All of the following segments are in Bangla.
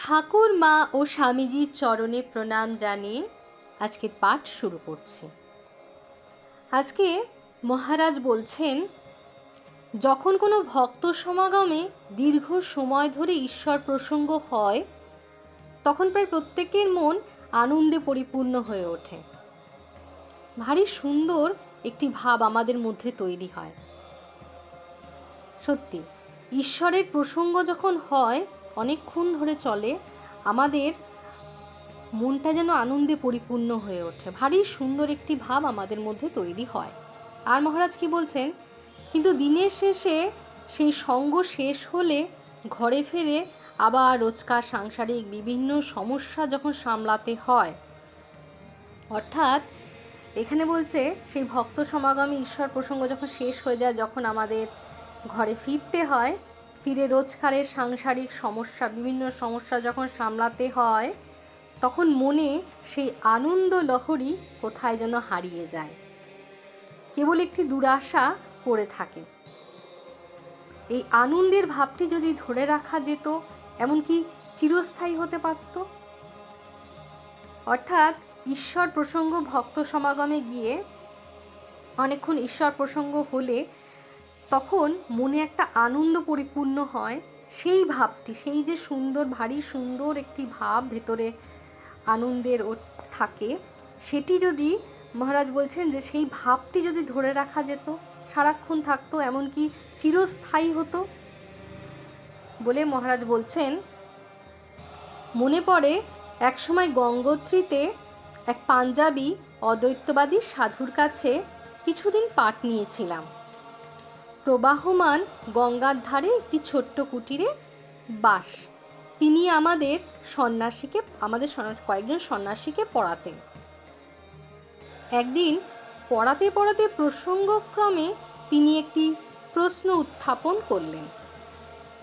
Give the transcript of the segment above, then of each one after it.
ঠাকুর মা ও স্বামীজির চরণে প্রণাম জানিয়ে আজকের পাঠ শুরু করছি। আজকে মহারাজ বলছেন, যখন কোনো ভক্ত সমাগমে দীর্ঘ সময় ধরে ঈশ্বর প্রসঙ্গ হয় তখন প্রায় প্রত্যেকের মন আনন্দে পরিপূর্ণ হয়ে ওঠে। ভারী সুন্দর একটি ভাব আমাদের মধ্যে তৈরি হয়। সত্যি, ঈশ্বরের প্রসঙ্গ যখন হয় অনেকক্ষণ ধরে চলে, আমাদের মনটা যেন আনন্দে পরিপূর্ণ হয়ে ওঠে। ভারী সুন্দর একটি ভাব আমাদের মধ্যে তৈরি হয়। আর মহারাজ কি বলছেন, কিন্তু দিনের শেষে সেই সঙ্গ শেষ হলে ঘরে ফিরে আবার রোজকার সাংসারিক বিভিন্ন সমস্যা যখন সামলাতে হয়, অর্থাৎ এখানে বলছে সেই ভক্ত সমাগমে ঈশ্বর প্রসঙ্গ যখন শেষ হয়ে যায়, যখন আমাদের ঘরে ফিরতে হয়, ফিরে রোজকারের সাংসারিক সমস্যা বিভিন্ন সমস্যা যখন সামলাতে হয়, তখন মনে সেই আনন্দ লহরী কোথায় যেন হারিয়ে যায়, কেবল একটি দুরাশা পড়ে থাকে। এই আনন্দের ভাবটি যদি ধরে রাখা যেত, এমনকি চিরস্থায়ী হতে পারত। অর্থাৎ ঈশ্বর প্রসঙ্গ ভক্ত সমাগমে গিয়ে অনেকক্ষণ ঈশ্বর প্রসঙ্গ হলে তখন মনে একটা আনন্দ পরিপূর্ণ হয়। সেই ভাবটি, সেই যে সুন্দর, ভারী সুন্দর একটি ভাব ভেতরে আনন্দের থাকে, সেটি যদি মহারাজ বলছেন যে সেই ভাবটি যদি ধরে রাখা যেত, সারাক্ষণ থাকতো, এমনকি চিরস্থায়ী হতো বলে মহারাজ বলছেন, মনে পড়ে একসময় গঙ্গোত্রীতে এক পাঞ্জাবি অদ্বৈতবাদী সাধুর কাছে কিছুদিন পাঠ নিয়েছিলাম। প্রবাহমান গঙ্গার ধারে একটি ছোট্ট কুটিরে বাস। তিনি আমাদের কয়েকজন সন্ন্যাসীকে পড়াতেন। একদিন পড়াতে পড়াতে প্রসঙ্গক্রমে তিনি একটি প্রশ্ন উত্থাপন করলেন।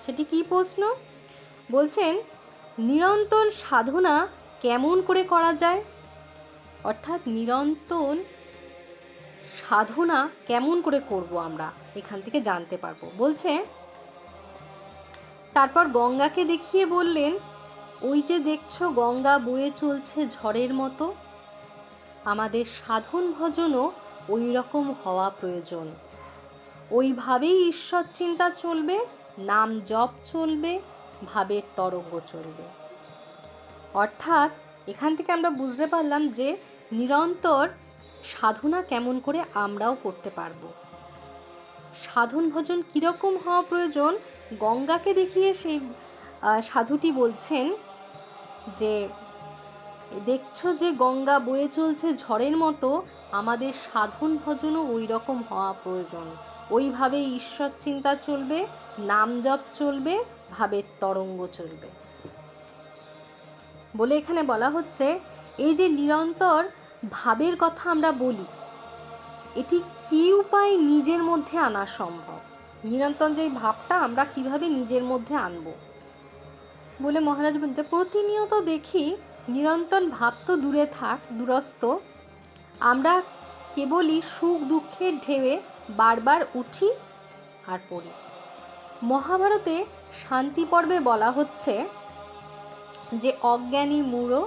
সেটি কি প্রশ্ন? বলছেন, নিরন্তর সাধনা কেমন করে করা যায়? অর্থাৎ নিরন্তর সাধনা কেমন করে করব আমরা, এখান থেকে জানতে পারবো। বলছে, তারপর গঙ্গাকে দেখিয়ে বললেন, ওই যে দেখছো গঙ্গা বয়ে চলছে ঝড়ের মতো, আমাদের সাধন ভজনও ওই রকম হওয়া প্রয়োজন। ওইভাবেই ঈশ্বর চিন্তা চলবে, নাম জপ চলবে, ভাবের তরঙ্গ চলবে। অর্থাৎ এখান থেকে আমরা বুঝতে পারলাম যে নিরন্তর সাধনা কেমন করে আমরাও করতে পারবো। সাধন ভজন কীরকম হওয়া প্রয়োজন, গঙ্গাকে দেখিয়ে সেই সাধুটি বলছেন যে দেখছো যে গঙ্গা বয়ে চলছে ঝড়ের মতো, আমাদের সাধন ভজনও ওই রকম হওয়া প্রয়োজন। ওইভাবেই ঈশ্বর চিন্তা চলবে, নাম জপ চলবে, ভাবের তরঙ্গ চলবে বলে এখানে বলা হচ্ছে, এই যে নিরন্তর ভাবের কথা আমরা বলি, এটি কী উপায় নিজের মধ্যে আনা সম্ভব? নিরন্তর যে ভাবটা আমরা কিভাবে নিজের মধ্যে আনব বলে মহারাজ বলতে, প্রতিনিয়ত দেখি নিরন্তর ভাব তো দূরে থাক, দূরস্থ, আমরা কেবলই সুখ দুঃখের ঢেউয়ে বারবার উঠি আর পড়ি। মহাভারতে শান্তি পর্বে বলা হচ্ছে যে অজ্ঞানী মূঢ়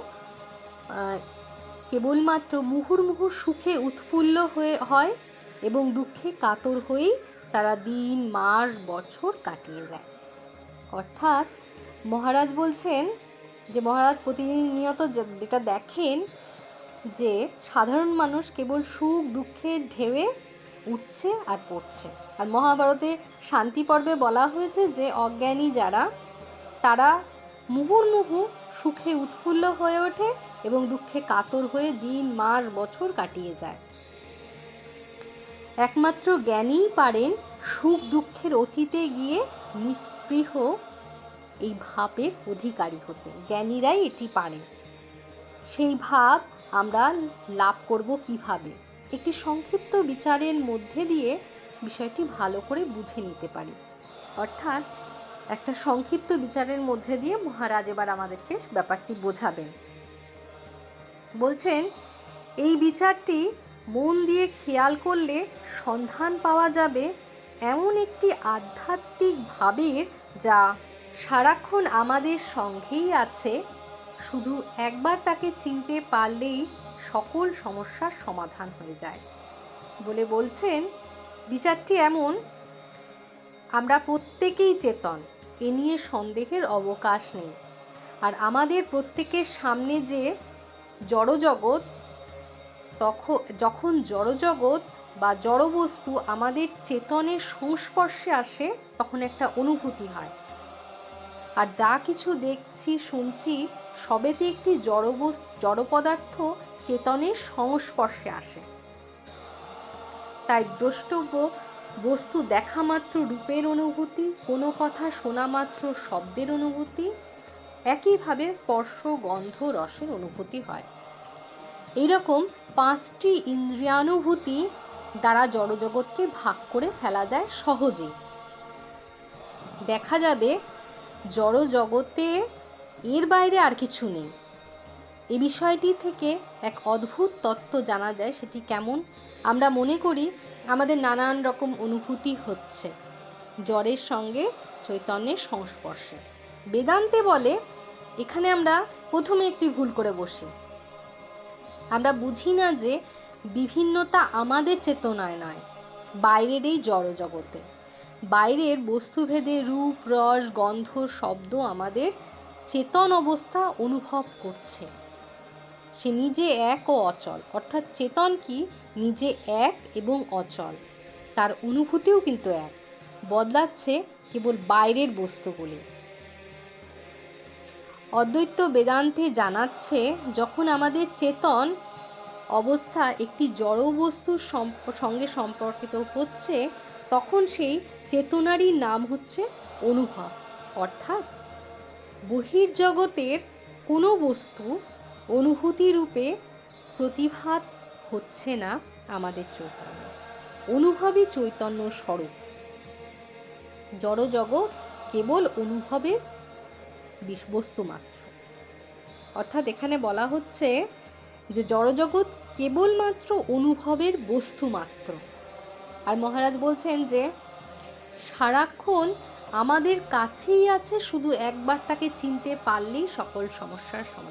কেবলমাত্র মুহুর্মুহু সুখে উৎফুল্ল হয় এবং দুঃখে কাতর হয়েই তারা দিন, মাস, বছর কাটিয়ে যায়। অর্থাৎ মহারাজ বলছেন যে মহারাজ প্রতিনিয়ত যেটা দেখেন যে সাধারণ মানুষ কেবল সুখ দুঃখের ঢেউয়ে উঠছে আর পড়ছে। আর মহাভারতে শান্তি পর্বে বলা হয়েছে যে অজ্ঞানী যারা, তারা মুহুর্মুহু সুখে উৎফুল্ল হয়ে ওঠে এবং দুঃখে কাতর হয়ে দিন, মাস, বছর কাটিয়ে যায়। একমাত্র জ্ঞানীই পারেন সুখ দুঃখের অতীতে গিয়ে নিস্পৃহ এই ভাবের অধিকারী হতে। জ্ঞানীরাই এটি পারে। সেই ভাব আমরা লাভ করব কিভাবে? একটি সংক্ষিপ্ত বিচারের মধ্যে দিয়ে বিষয়টি ভালো করে বুঝে নিতে পারি। অর্থাৎ একটা সংক্ষিপ্ত বিচারের মধ্যে দিয়ে মহারাজ এবার আমাদেরকে ব্যাপারটি বোঝাবেন। বলছেন, এই বিচারটি মন দিয়ে খেয়াল করলে সন্ধান পাওয়া যাবে এমন একটি আধ্যাত্মিক ভাবের, যা সারাক্ষণ আমাদের সঙ্গেই আছে, শুধু একবার তাকে চিনতে পারলেই সকল সমস্যার সমাধান হয়ে যায় বলে বলছেন। বিচারটি এমন, আমরা প্রত্যেকেই চেতন, এ নিয়ে সন্দেহের অবকাশ নেই। আর আমাদের প্রত্যেকের সামনে যে জড়জগৎ, যখন জড়জগৎ বা জড়বস্তু আমাদের চেতনের সংস্পর্শে আসে, তখন একটা অনুভূতি হয়। আর যা কিছু দেখছি শুনছি সবেতে একটি জড় পদার্থ চেতনের সংস্পর্শে আসে। তাই দ্রষ্টব্য বস্তু দেখা মাত্র রূপের অনুভূতি, কোনো কথা শোনা মাত্র শব্দের অনুভূতি, একইভাবে স্পর্শ, গন্ধ, রসের অনুভূতি হয়। এইরকম 5টি ইন্দ্রিয়ানুভূতি দ্বারা জড়জগৎকে ভাগ করে ফেলা যায় সহজেই। দেখা যাবে জড়জগতে এর বাইরে আর কিছু নেই। এই বিষয়টি থেকে এক অদ্ভুত তত্ত্ব জানা যায়। সেটি কেমন? আমরা মনে করি আমাদের নানান রকম অনুভূতি হচ্ছে জড়ের সঙ্গে চৈতন্যের সংস্পর্শে। বেদান্তে বলে, এখানে আমরা প্রথমে একটি ভুল করে বসি। আমরা বুঝি না যে বিভিন্নতা আমাদের চেতনায় নয়, বাইরের এই জড়জগতে। বাইরের বস্তুভেদে রূপ, রস, গন্ধ, শব্দ আমাদের চেতন অবস্থা অনুভব করছে। সে নিজে এক ও অচল, অর্থাৎ চেতন কি নিজে এক এবং অচল, তার অনুভূতিও কিন্তু এক, বদলাচ্ছে কেবল বাইরের বস্তুগুলি। অদ্বৈত বেদান্তে জানাচ্ছে, যখন আমাদের চেতন অবস্থা একটি জড় বস্তুর সঙ্গে সম্পর্কিত হচ্ছে, তখন সেই চেতনারই নাম হচ্ছে অনুভব। অর্থাৎ বহির্জগতের কোনো বস্তু অনুভূতি রূপে প্রতিভাত হচ্ছে না আমাদের চৈতন্য। অনুভবই চৈতন্য স্বরূপ। জড়জগৎ কেবল অনুভবের বস্তু মাত্র। অর্থাৎ এখানে বলা হচ্ছে যে জড়জগৎ কেবলমাত্র অনুভবের বস্তু মাত্র। আর মহারাজ বলছেন যে সারাক্ষণ আমাদের কাছেই আছে, শুধু একবার তাকে চিনতে পারলেই সকল সমস্যার সমাধান।